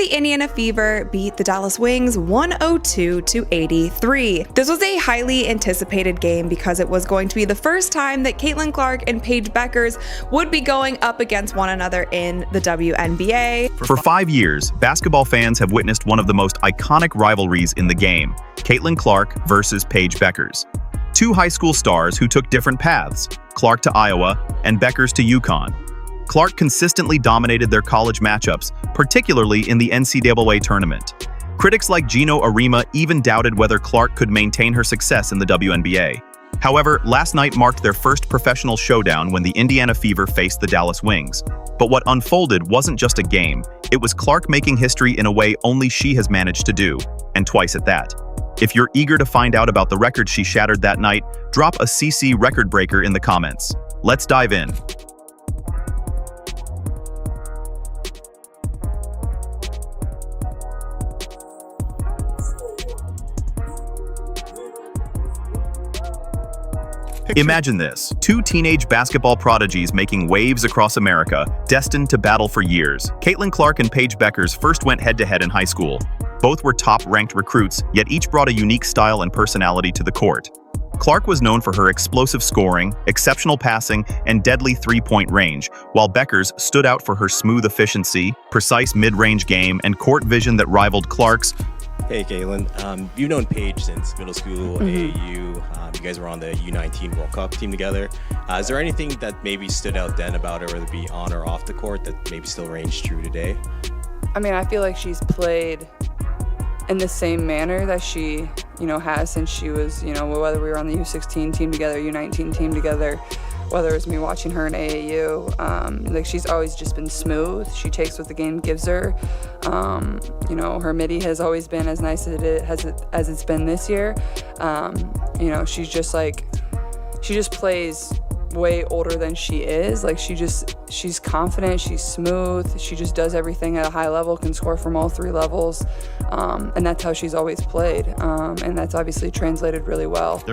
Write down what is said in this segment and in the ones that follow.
Indiana Fever beat the Dallas Wings 102-83. This was a highly anticipated game because it was going to be the first time that Caitlin Clark and Paige Bueckers would be going up against one another in the WNBA. For 5 years, basketball fans have witnessed one of the most iconic rivalries in the game, Caitlin Clark versus Paige Bueckers. Two high school stars who took different paths, Clark to Iowa and Bueckers to UConn. Clark consistently dominated their college matchups, particularly in the NCAA tournament. Critics like Geno Auriemma even doubted whether Clark could maintain her success in the WNBA. However, last night marked their first professional showdown when the Indiana Fever faced the Dallas Wings. But what unfolded wasn't just a game, it was Clark making history in a way only she has managed to do, and twice at that. If you're eager to find out about the record she shattered that night, drop a CC record breaker in the comments. Let's dive in. Imagine this, two teenage basketball prodigies making waves across America, destined to battle for years. Caitlin Clark and Paige Bueckers first went head-to-head in high school. Both were top-ranked recruits, yet each brought a unique style and personality to the court. Clark was known for her explosive scoring, exceptional passing, and deadly three-point range, while Bueckers stood out for her smooth efficiency, precise mid-range game, and court vision that rivaled Clark's. Hey, Caitlin. You've known Paige since middle school, AAU. You guys were on the U19 World Cup team together. Is there anything that maybe stood out then about her, whether it be on or off the court, that maybe still reigns true today? I mean, I feel like she's played in the same manner that she, has since she was, whether we were on the U16 team together, U19 team together, whether it was me watching her in AAU. She's always just been smooth. She takes what the game gives her. Her midi has always been as nice as it's been this year. She just plays way older than she is. She's confident, she's smooth, she just does everything at a high level, can score from all three levels, and that's how she's always played, and that's obviously translated really well.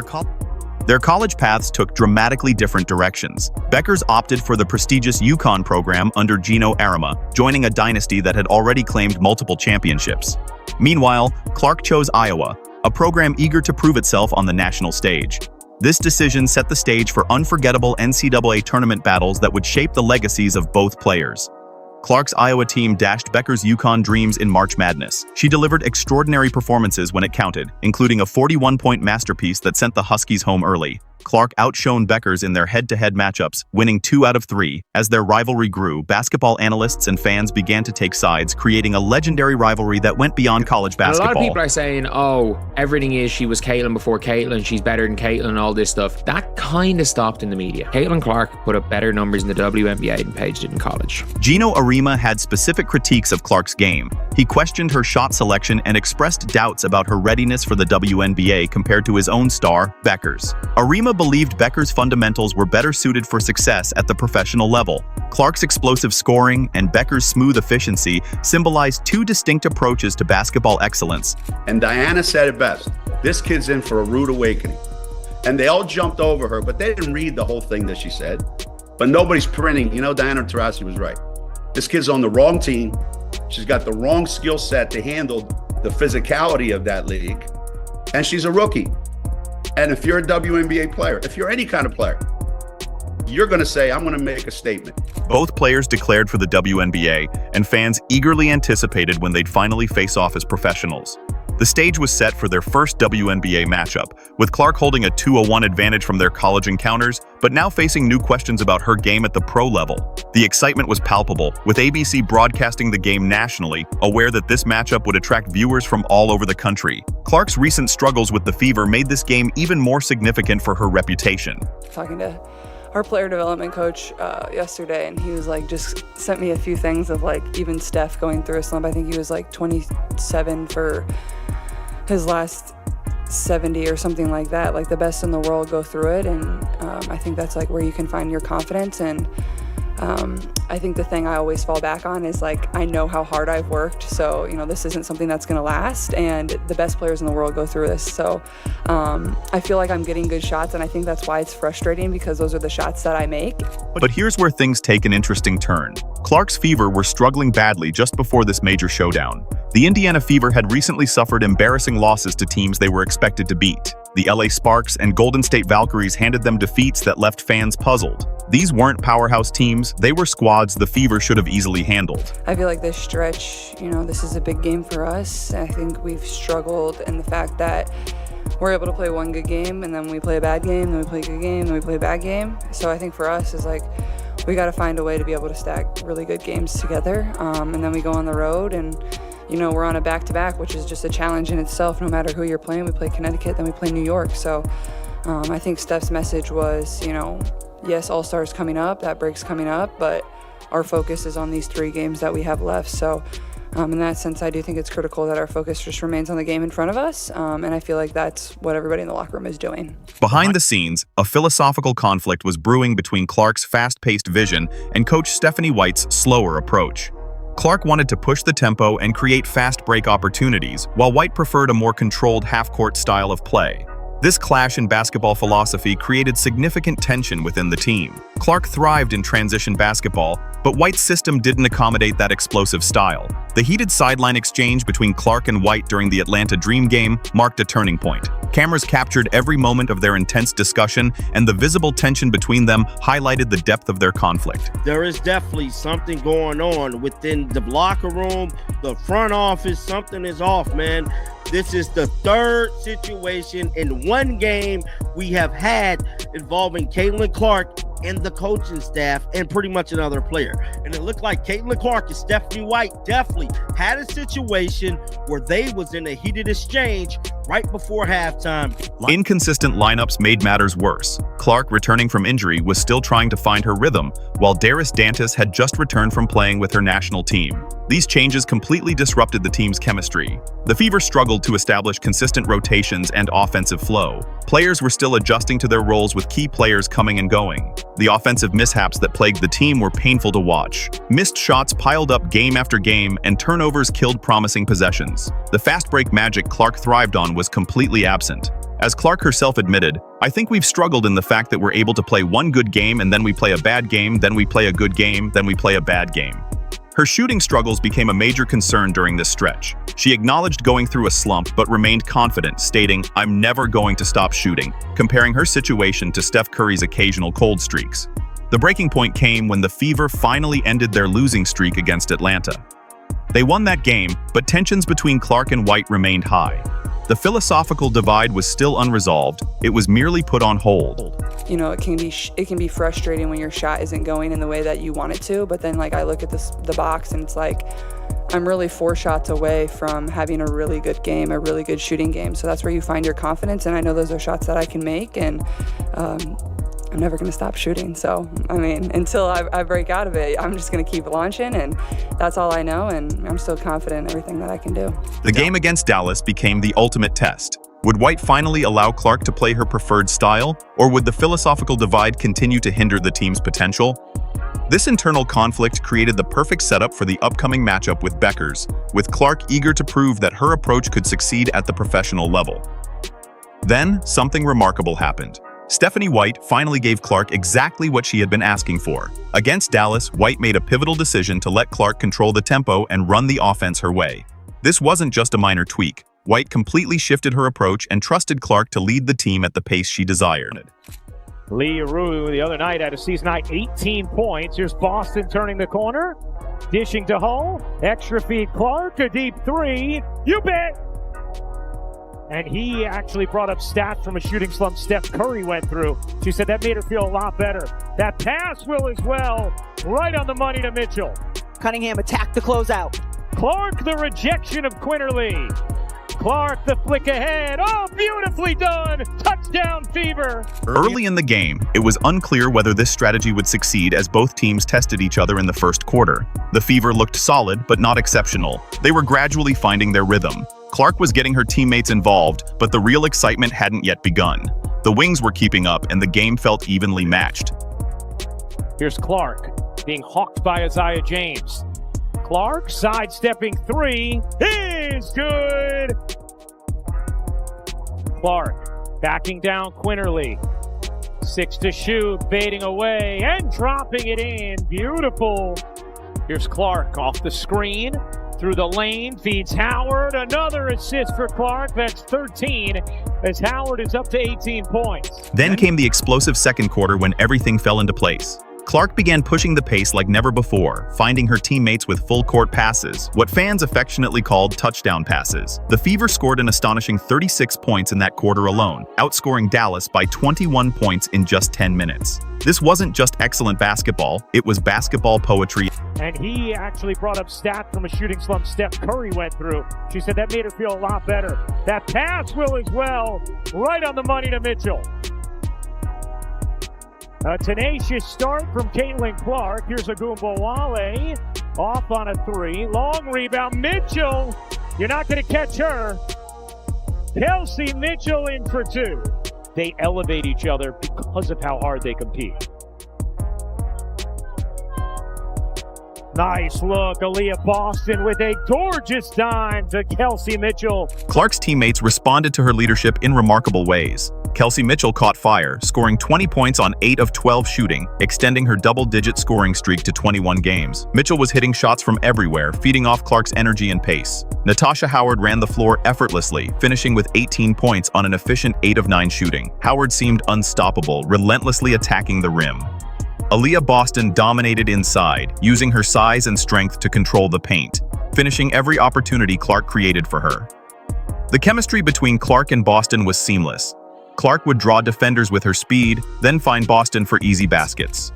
Their college paths took dramatically different directions. Bueckers opted for the prestigious UConn program under Geno Auriemma, joining a dynasty that had already claimed multiple championships. Meanwhile, Clark chose Iowa, a program eager to prove itself on the national stage. This decision set the stage for unforgettable NCAA tournament battles that would shape the legacies of both players. Clark's Iowa team dashed Bueckers' UConn dreams in March Madness. She delivered extraordinary performances when it counted, including a 41-point masterpiece that sent the Huskies home early. Clark outshone Bueckers in their head-to-head matchups, winning 2 out of 3. As their rivalry grew, basketball analysts and fans began to take sides, creating a legendary rivalry that went beyond college basketball. A lot of people are saying, everything is she was Caitlin before Caitlin, she's better than Caitlin, and all this stuff. That kind of stopped in the media. Caitlin Clark put up better numbers in the WNBA than Paige did in college. Geno Auriemma had specific critiques of Clark's game. He questioned her shot selection and expressed doubts about her readiness for the WNBA compared to his own star, Bueckers. Auriemma believed Bueckers' fundamentals were better suited for success at the professional level. Clark's explosive scoring and Bueckers' smooth efficiency symbolized two distinct approaches to basketball excellence. And Diana said it best, this kid's in for a rude awakening. And they all jumped over her, but they didn't read the whole thing that she said. But nobody's printing, Diana Taurasi was right. This kid's on the wrong team. She's got the wrong skill set to handle the physicality of that league. And she's a rookie. And if you're a WNBA player, if you're any kind of player, you're going to say, I'm going to make a statement. Both players declared for the WNBA, and fans eagerly anticipated when they'd finally face off as professionals. The stage was set for their first WNBA matchup, with Clark holding a 2-1 advantage from their college encounters, but now facing new questions about her game at the pro level. The excitement was palpable, with ABC broadcasting the game nationally, aware that this matchup would attract viewers from all over the country. Clark's recent struggles with the Fever made this game even more significant for her reputation. Talking to our player development coach yesterday, and he was just sent me a few things of even Steph going through a slump. I think he was 27 for his last 70 or something like that. The best in the world go through it, and I think that's where you can find your confidence. And I think the thing I always fall back on is like, I know how hard I've worked, so this isn't something that's going to last, and the best players in the world go through this. So I feel like I'm getting good shots, and I think that's why it's frustrating, because those are the shots that I make. But here's where things take an interesting turn. Clark's Fever were struggling badly just before this major showdown. The Indiana Fever had recently suffered embarrassing losses to teams they were expected to beat. The LA Sparks and Golden State Valkyries handed them defeats that left fans puzzled. These weren't powerhouse teams, they were squads the Fever should have easily handled. I feel like this stretch, this is a big game for us. I think we've struggled in the fact that we're able to play one good game, and then we play a bad game, then we play a good game, then we play a bad game. So I think for us is like, we got to find a way to be able to stack really good games together, and then we go on the road, and we're on a back-to-back, which is just a challenge in itself. No matter who you're playing, we play Connecticut, then we play New York. So I think Steph's message was, yes, All-Stars coming up, that break's coming up, but our focus is on these 3 games that we have left. So in that sense, I do think it's critical that our focus just remains on the game in front of us, and I feel like that's what everybody in the locker room is doing. Behind the scenes, a philosophical conflict was brewing between Clark's fast-paced vision and Coach Stephanie White's slower approach. Clark wanted to push the tempo and create fast break opportunities, while White preferred a more controlled half-court style of play. This clash in basketball philosophy created significant tension within the team. Clark thrived in transition basketball, but White's system didn't accommodate that explosive style. The heated sideline exchange between Clark and White during the Atlanta Dream game marked a turning point. Cameras captured every moment of their intense discussion, and the visible tension between them highlighted the depth of their conflict. There is definitely something going on within the locker room, the front office. Something is off, man. This is the 3rd situation in one game we have had involving Caitlin Clark and the coaching staff and pretty much another player. And it looked like Caitlin Clark and Stephanie White definitely had a situation where they was in a heated exchange right before halftime. Inconsistent lineups made matters worse. Clark, returning from injury, was still trying to find her rhythm, while Daris Dantas had just returned from playing with her national team. These changes completely disrupted the team's chemistry. The Fever struggled to establish consistent rotations and offensive flow. Players were still adjusting to their roles, with key players coming and going. The offensive mishaps that plagued the team were painful to watch. Missed shots piled up game after game, and turnovers killed promising possessions. The fast break magic Clark thrived on was completely absent. As Clark herself admitted, "I think we've struggled in the fact that we're able to play one good game, and then we play a bad game, then we play a good game, then we play a bad game." Her shooting struggles became a major concern during this stretch. She acknowledged going through a slump but remained confident, stating, "I'm never going to stop shooting," comparing her situation to Steph Curry's occasional cold streaks. The breaking point came when the Fever finally ended their losing streak against Atlanta. They won that game, but tensions between Clark and White remained high. The philosophical divide was still unresolved. It was merely put on hold. It can be frustrating when your shot isn't going in the way that you want it to, but then I look at the box and it's like, I'm really 4 shots away from having a really good game, a really good shooting game. So that's where you find your confidence, and I know those are shots that I can make, and I'm never going to stop shooting. So, until I break out of it, I'm just going to keep launching, and that's all I know, and I'm still confident in everything that I can do. The game against Dallas became the ultimate test. Would White finally allow Clark to play her preferred style, or would the philosophical divide continue to hinder the team's potential? This internal conflict created the perfect setup for the upcoming matchup with Bueckers, with Clark eager to prove that her approach could succeed at the professional level. Then, something remarkable happened. Stephanie White finally gave Clark exactly what she had been asking for. Against Dallas, White made a pivotal decision to let Clark control the tempo and run the offense her way. This wasn't just a minor tweak. White completely shifted her approach and trusted Clark to lead the team at the pace she desired. Lee Rue the other night had a season-high 18 points. Here's Boston turning the corner. Dishing to Hull. Extra feed Clark. A deep 3. You bet! And he actually brought up stats from a shooting slump Steph Curry went through. She said that made her feel a lot better. That pass will as well. Right on the money to Mitchell. Cunningham attacked the closeout. Clark, the rejection of Quinterly. Clark, the flick ahead. Oh, beautifully done. Touchdown, Fever. Early in the game, it was unclear whether this strategy would succeed as both teams tested each other in the first quarter. The Fever looked solid, but not exceptional. They were gradually finding their rhythm. Clark was getting her teammates involved, but the real excitement hadn't yet begun. The Wings were keeping up, and the game felt evenly matched. Here's Clark. being hawked by Isaiah James. Clark sidestepping three is good. Clark backing down Quinterly. 6 to shoot, fading away and dropping it in. Beautiful. Here's Clark off the screen, through the lane, feeds Howard. Another assist for Clark. That's 13 as Howard is up to 18 points. Then came the explosive second quarter when everything fell into place. Clark began pushing the pace like never before, finding her teammates with full-court passes, what fans affectionately called touchdown passes. The Fever scored an astonishing 36 points in that quarter alone, outscoring Dallas by 21 points in just 10 minutes. This wasn't just excellent basketball, it was basketball poetry. And he actually brought up stat from a shooting slump Steph Curry went through. She said that made her feel a lot better. That pass will as well, right on the money to Mitchell. A tenacious start from Caitlin Clark. Here's Agumbawale off on a three. Long rebound. Mitchell, you're not going to catch her. Kelsey Mitchell in for two. They elevate each other because of how hard they compete. Nice look. Aaliyah Boston with a gorgeous dime to Kelsey Mitchell. Clark's teammates responded to her leadership in remarkable ways. Kelsey Mitchell caught fire, scoring 20 points on 8 of 12 shooting, extending her double-digit scoring streak to 21 games. Mitchell was hitting shots from everywhere, feeding off Clark's energy and pace. Natasha Howard ran the floor effortlessly, finishing with 18 points on an efficient 8 of 9 shooting. Howard seemed unstoppable, relentlessly attacking the rim. Aaliyah Boston dominated inside, using her size and strength to control the paint, finishing every opportunity Clark created for her. The chemistry between Clark and Boston was seamless. Clark would draw defenders with her speed, then find Boston for easy baskets.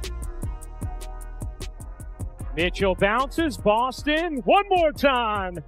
Mitchell bounces, Boston, one more time.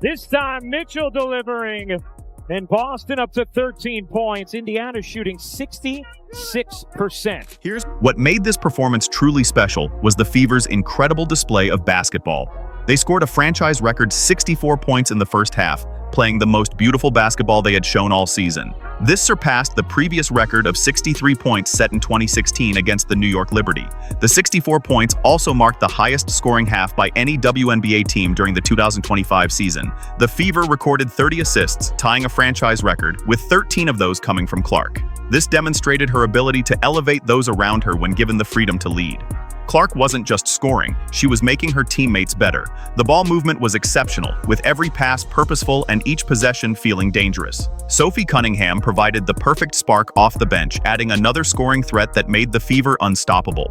This time Mitchell delivering, and Boston up to 13 points. Indiana shooting 66%. Here's what made this performance truly special was the Fever's incredible display of basketball. They scored a franchise record 64 points in the first half, playing the most beautiful basketball they had shown all season. This surpassed the previous record of 63 points set in 2016 against the New York Liberty. The 64 points also marked the highest scoring half by any WNBA team during the 2025 season. The Fever recorded 30 assists, tying a franchise record, with 13 of those coming from Clark. This demonstrated her ability to elevate those around her when given the freedom to lead. Clark wasn't just scoring, she was making her teammates better. The ball movement was exceptional, with every pass purposeful and each possession feeling dangerous. Sophie Cunningham provided the perfect spark off the bench, adding another scoring threat that made the Fever unstoppable.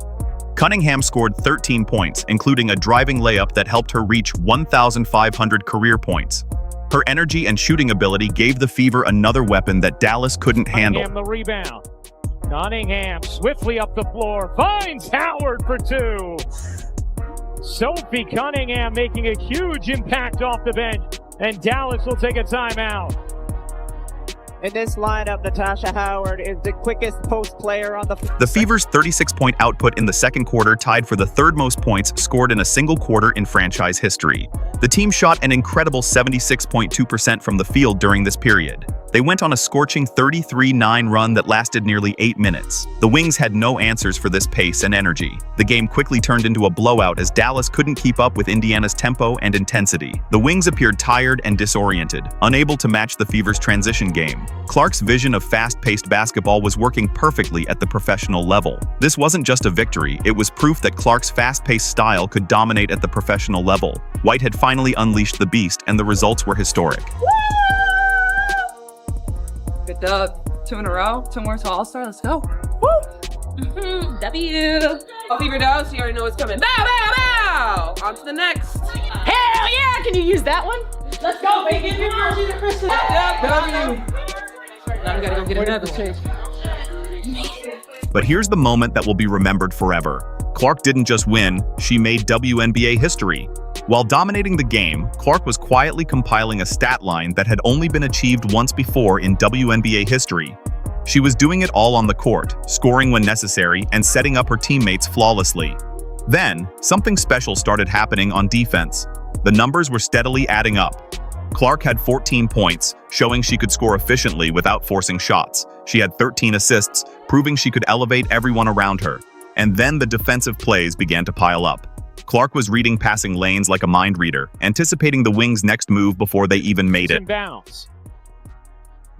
Cunningham scored 13 points, including a driving layup that helped her reach 1,500 career points. Her energy and shooting ability gave the Fever another weapon that Dallas couldn't handle. Cunningham the rebound. Cunningham swiftly up the floor, finds Howard for two. Sophie Cunningham making a huge impact off the bench, and Dallas will take a timeout. In this lineup, Natasha Howard is the quickest post player on The Fever's 36-point output in the second quarter tied for the third most points scored in a single quarter in franchise history. The team shot an incredible 76.2% from the field during this period. They went on a scorching 33-9 run that lasted nearly 8 minutes. The Wings had no answers for this pace and energy. The game quickly turned into a blowout as Dallas couldn't keep up with Indiana's tempo and intensity. The Wings appeared tired and disoriented, unable to match the Fever's transition game. Clark's vision of fast-paced basketball was working perfectly at the professional level. This wasn't just a victory, it was proof that Clark's fast-paced style could dominate at the professional level. White had finally unleashed the beast, and the results were historic. Good dub. 2 in a row. 2 more to All-Star. Let's go. W. Fever does. You already know what's coming. Bow, bow, bow. On to the next. Hell yeah! Can you use that one? Let's go, baby. W. Now we gotta go get another change. But here's the moment that will be remembered forever. Clark didn't just win, she made WNBA history. While dominating the game, Clark was quietly compiling a stat line that had only been achieved once before in WNBA history. She was doing it all on the court, scoring when necessary, and setting up her teammates flawlessly. Then, something special started happening on defense. The numbers were steadily adding up. Clark had 14 points, showing she could score efficiently without forcing shots. She had 13 assists, proving she could elevate everyone around her. And then the defensive plays began to pile up. Clark was reading passing lanes like a mind reader, anticipating the Wings' next move before they even made it. Bounce.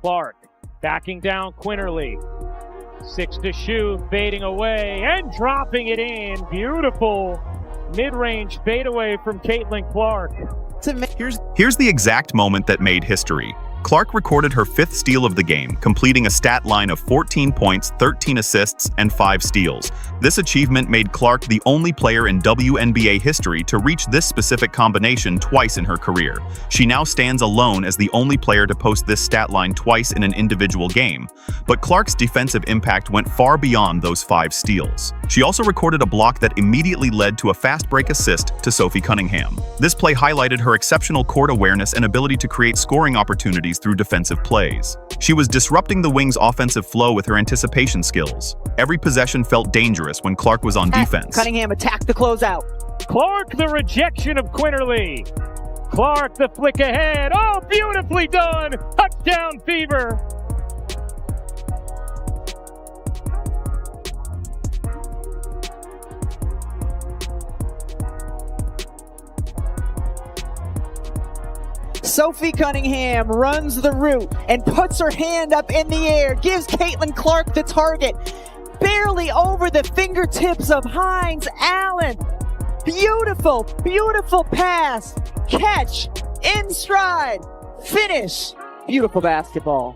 Clark backing down Quinterly. 6 to shoot, fading away and dropping it in. Beautiful mid-range fadeaway from Caitlin Clark. Here's the exact moment that made history. Clark recorded her 5th steal of the game, completing a stat line of 14 points, 13 assists, and 5 steals. This achievement made Clark the only player in WNBA history to reach this specific combination twice in her career. She now stands alone as the only player to post this stat line twice in an individual game. But Clark's defensive impact went far beyond those 5 steals. She also recorded a block that immediately led to a fast break assist to Sophie Cunningham. This play highlighted her exceptional court awareness and ability to create scoring opportunities through defensive plays. She was disrupting the Wings' offensive flow with her anticipation skills. Every possession felt dangerous when Clark was on defense. Cunningham attacked the closeout. Clark, the rejection of Quinterly. Clark, the flick ahead. Oh, beautifully done. Touchdown, Fever. Sophie Cunningham runs the route and puts her hand up in the air, gives Caitlin Clark the target, barely over the fingertips of Hines Allen. Beautiful, beautiful pass, catch, in stride, finish. Beautiful basketball.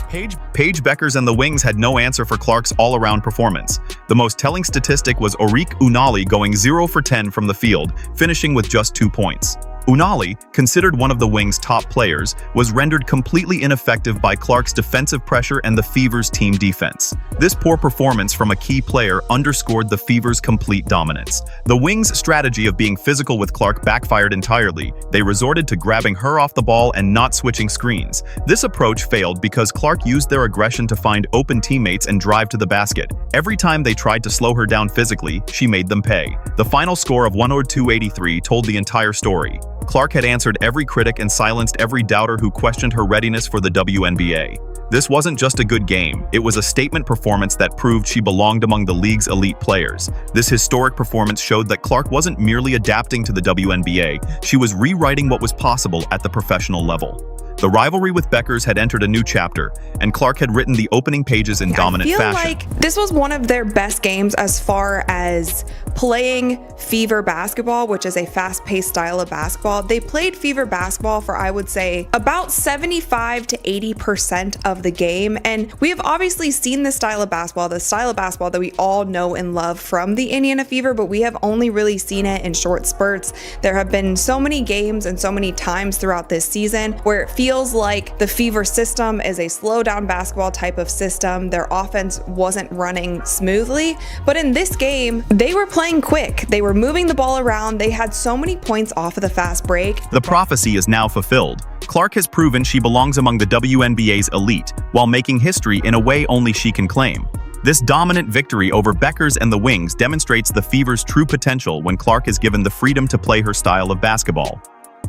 Paige Bueckers and the Wings had no answer for Clark's all-around performance. The most telling statistic was Aurique Unali going 0 for 10 from the field, finishing with just 2 points. Unali, considered one of the Wings' top players, was rendered completely ineffective by Clark's defensive pressure and the Fever's team defense. This poor performance from a key player underscored the Fever's complete dominance. The Wings' strategy of being physical with Clark backfired entirely. They resorted to grabbing her off the ball and not switching screens. This approach failed because Clark used their aggression to find open teammates and drive to the basket. Every time they tried to slow her down physically, she made them pay. The final score of 102-83 told the entire story. Clark had answered every critic and silenced every doubter who questioned her readiness for the WNBA. This wasn't just a good game, it was a statement performance that proved she belonged among the league's elite players. This historic performance showed that Clark wasn't merely adapting to the WNBA, she was rewriting what was possible at the professional level. The rivalry with Bueckers had entered a new chapter, and Clark had written the opening pages in dominant fashion. I feel like this was one of their best games as far as playing Fever basketball, which is a fast-paced style of basketball. They played Fever basketball for, I would say, about 75 to 80% of the game, and we have obviously seen this style of basketball, the style of basketball that we all know and love from the Indiana Fever, but we have only really seen it in short spurts. There have been so many games and so many times throughout this season where it feels like the Fever system is a slow down basketball type of system. Their offense wasn't running smoothly, but in this game, they were playing quick. They were moving the ball around. They had so many points off of the fast break. The prophecy is now fulfilled. Clark has proven she belongs among the WNBA's elite, while making history in a way only she can claim. This dominant victory over Bueckers and the Wings demonstrates the Fever's true potential when Clark is given the freedom to play her style of basketball.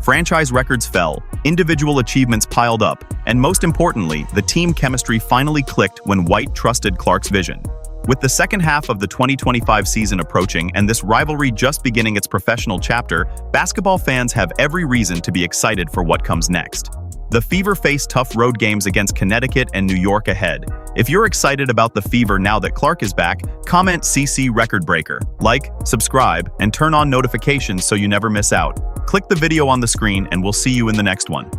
Franchise records fell, individual achievements piled up, and most importantly, the team chemistry finally clicked when White trusted Clark's vision. With the second half of the 2025 season approaching and this rivalry just beginning its professional chapter, basketball fans have every reason to be excited for what comes next. The Fever face tough road games against Connecticut and New York ahead. If you're excited about the Fever now that Clark is back, comment CC Record Breaker, like, subscribe, and turn on notifications so you never miss out. Click the video on the screen and we'll see you in the next one.